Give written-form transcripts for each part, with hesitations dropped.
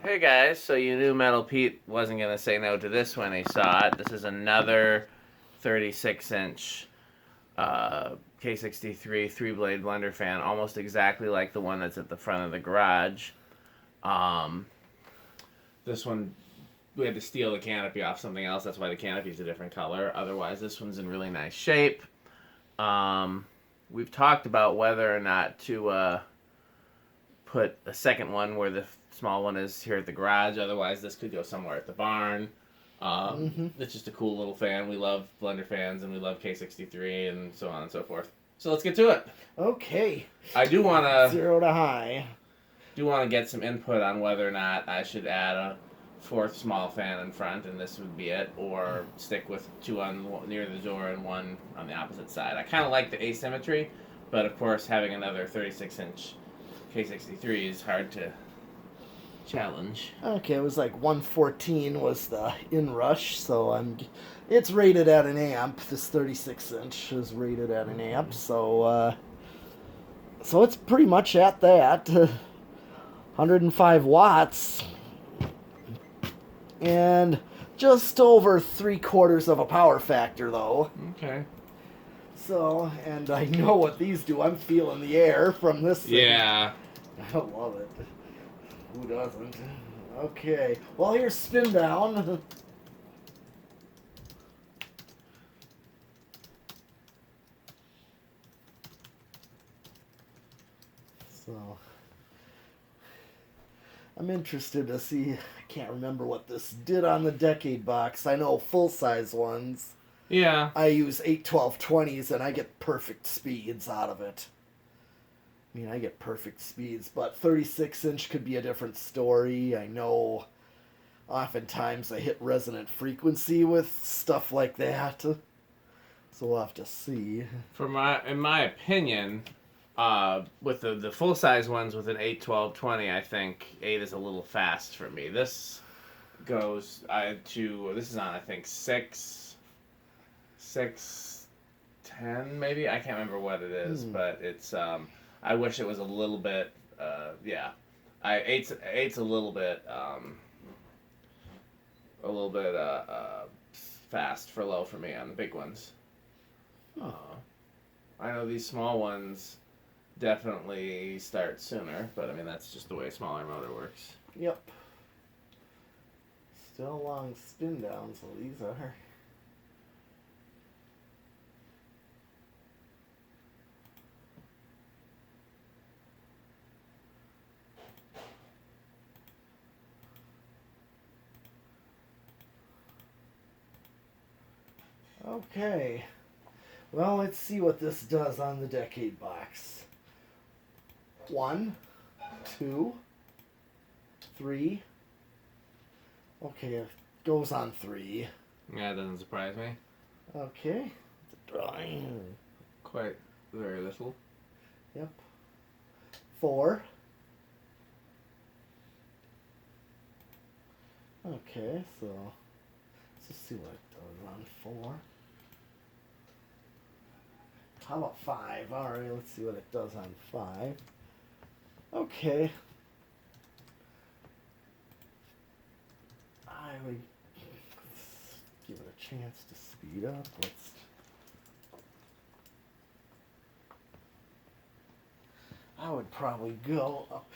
Hey guys, so you knew Metal Pete wasn't going to say no to this when he saw it. This is another 36-inch K63 three-blade Blenderfan, almost exactly like the one that's at the front of the garage. This one, we had to steal the canopy off something else, that's why the canopy is a different color. Otherwise, this one's in really nice shape. We've talked about whether or not to put a second one where the small one is here at the garage. Otherwise, this could go somewhere at the barn. It's just a cool little fan. We love Blenderfans and we love K63 and so on and so forth. So let's get to it. Okay. I do want to 0 to high. get some input on whether or not I should add a fourth small fan in front, and this would be it, or stick with two on near the door and one on the opposite side. I kind of like the asymmetry, but of course having another 36-inch K63 is hard to challenge. Okay, it was like 114 was the inrush, so it's rated at an amp. This 36-inch is rated at an amp, so it's pretty much at that. 105 watts. And just over 3/4 of a power factor, though. Okay. So, and I know what these do. I'm feeling the air from this thing. Yeah. I love it. Who doesn't? Okay. Well, here's spin down. So, I'm interested to see. I can't remember what this did on the Decade box. I know full-size ones. Yeah. I use 8/12/20s and I get perfect speeds out of it. I mean, I get perfect speeds, but 36-inch could be a different story. I know oftentimes I hit resonant frequency with stuff like that. So we'll have to see. In my opinion, with the full size ones with an 8/12/20, I think 8 is a little fast for me. This goes this is on I think 6/10 maybe. I can't remember what it is, but it's I wish it was a little bit eight's a little bit fast for low for me on the big ones. I know these small ones definitely start sooner, but I mean that's just the way a smaller motor works. Yep. Still long spin down, so these are. Okay. Well, let's see what this does on the Decade box. 1, 2, 3. Okay, it goes on 3. Yeah, it doesn't surprise me. Okay. The drawing. Quite very little. Yep. 4. Okay, so let's just see what it does on 4. How about 5? Alright, let's see what it does on 5. Okay. I would give it a chance to speed up. I would probably go up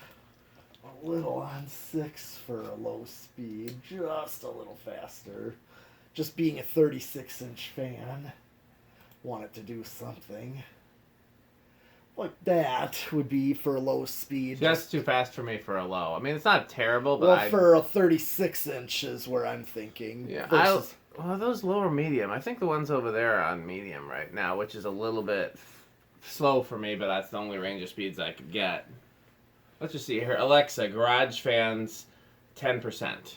a little on 6 for a low speed, just a little faster. Just being a 36-inch fan, want it to do something. Like that would be for a low speed. That's too fast for me for a low. I mean, it's not terrible, but well, for a 36-inch is where I'm thinking. Yeah, those lower medium. I think the ones over there are on medium right now, which is a little bit slow for me, but that's the only range of speeds I could get. Let's just see here. Alexa, garage fans, 10%.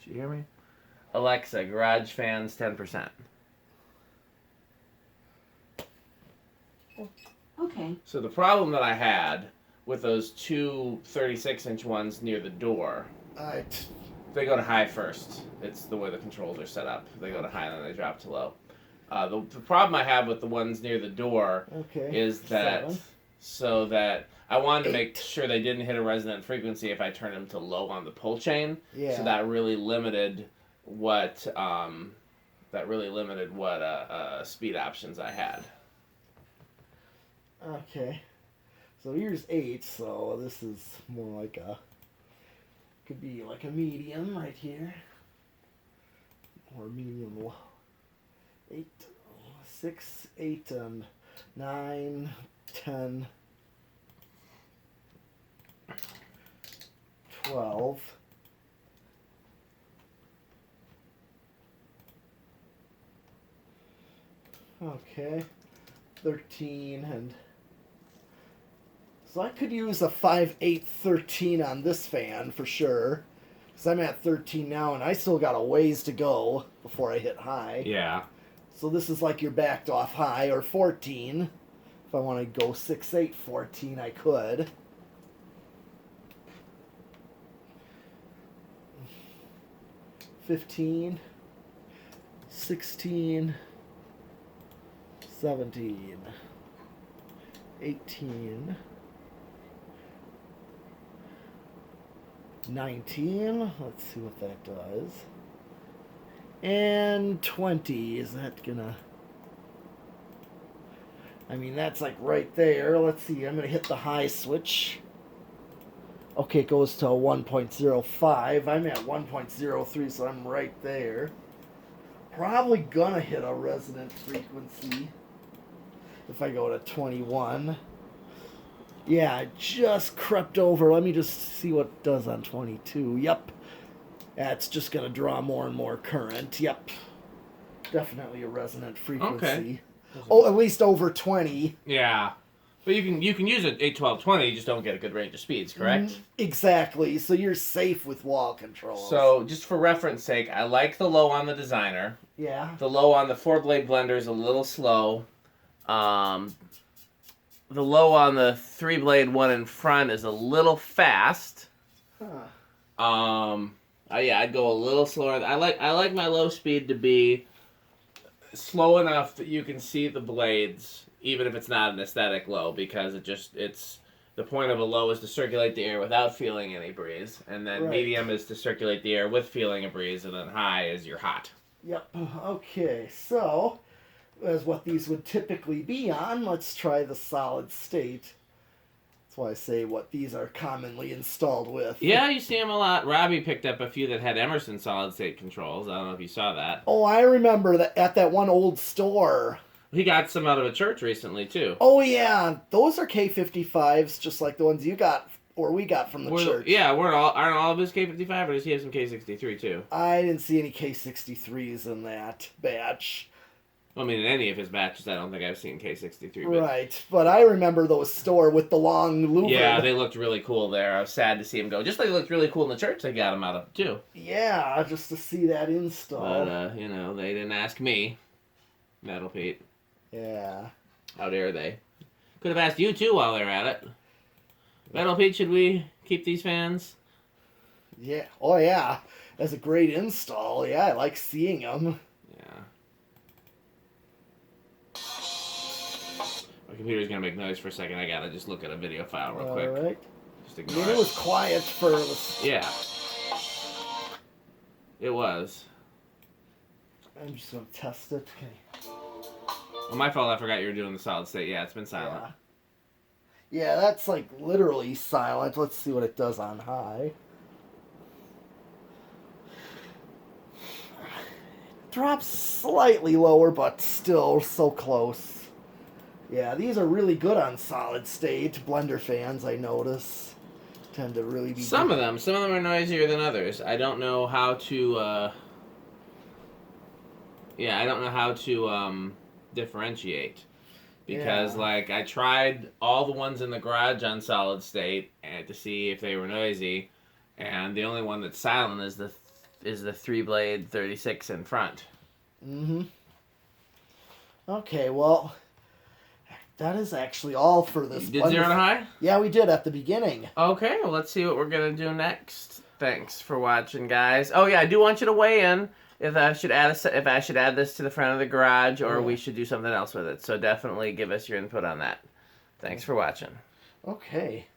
Did you hear me? Alexa, garage fans, 10%. Okay. So the problem that I had with those two 36-inch ones near the door, they go to high first. It's the way the controls are set up. They go to high and then they drop to low. The problem I have with the ones near the door is that 7. so that I wanted to make sure they didn't hit a resonant frequency if I turned them to low on the pull chain. Yeah. So that really limited what speed options I had. Okay. So here's 8, so this is more like could be like a medium right here. Or medium low. 8, 6, 8, and 9, 10, 12. Okay. 13 and so I could use a 5, 8, 13 on this fan for sure. Because I'm at 13 now and I still got a ways to go before I hit high. Yeah. So this is like your backed off high, or 14. If I want to go 6, 8, 14, I could. $15, 16, 17, 18, 19. Let's see what that does. And 20. Is that gonna... I mean, that's like right there. Let's see. I'm gonna hit the high switch. Okay, it goes to 1.05. I'm at 1.03, so I'm right there. Probably gonna hit a resonant frequency if I go to 21. Yeah, it just crept over. Let me just see what it does on 22. Yep. That's just going to draw more and more current. Yep. Definitely a resonant frequency. Okay. Oh, at least over 20. Yeah. But you can use it 8, 12, 20, you just don't get a good range of speeds, correct? Exactly. So you're safe with wall controls. So, just for reference sake, I like the low on the Designer. Yeah. The low on the 4-blade blender is a little slow. The low on the 3-blade one in front is a little fast. Huh. Yeah, I'd go a little slower. I like my low speed to be slow enough that you can see the blades, even if it's not an aesthetic low, because it's the point of a low is to circulate the air without feeling any breeze, and then Right. medium is to circulate the air with feeling a breeze, and then high is your hot. Yep. Okay, so as what these would typically be on, let's try the solid state. That's why I say what these are commonly installed with. Yeah, you see them a lot. Robbie picked up a few that had Emerson solid state controls. I don't know if you saw that. Oh, I remember that at that one old store. He got some out of a church recently, too. Oh, yeah. Those are K55s, just like the ones you got, or we got from the church. Yeah, aren't all of his K55, or does he have some K63, too? I didn't see any K63s in that batch. I mean, in any of his batches, I don't think I've seen K63. But... Right, but I remember those store with the long louver. Yeah, they looked really cool there. I was sad to see him go. Just like they looked really cool in the church they got him out of, too. Yeah, just to see that install. But, they didn't ask me. Metal Pete. Yeah. How dare they? Could have asked you, too, while they were at it. Metal Pete, should we keep these fans? Yeah. Oh, yeah. That's a great install. Yeah, I like seeing them. My computer's gonna make noise for a second. I gotta just look at a video file real quick. Alright. Just ignore It was quiet for the... Yeah. It was. I'm just gonna test it. Okay. Well, my fault. I forgot you were doing the solid state. Yeah, it's been silent. Yeah, that's like literally silent. Let's see what it does on high. Drops slightly lower, but still so close. Yeah, these are really good on solid state. Blenderfans, I notice, tend to really be... Some of them are noisier than others. I don't know how to, I don't know how to, differentiate. Because, I tried all the ones in the garage on solid state and to see if they were noisy, and the only one that's silent is the 3-blade 36 in front. Mm-hmm. Okay, well... That is actually all for this. You did 0 to high? Yeah, we did at the beginning. Okay, well, let's see what we're going to do next. Thanks for watching, guys. Oh, yeah, I do want you to weigh in if I should add this to the front of the garage or we should do something else with it. So definitely give us your input on that. Thanks for watching. Okay.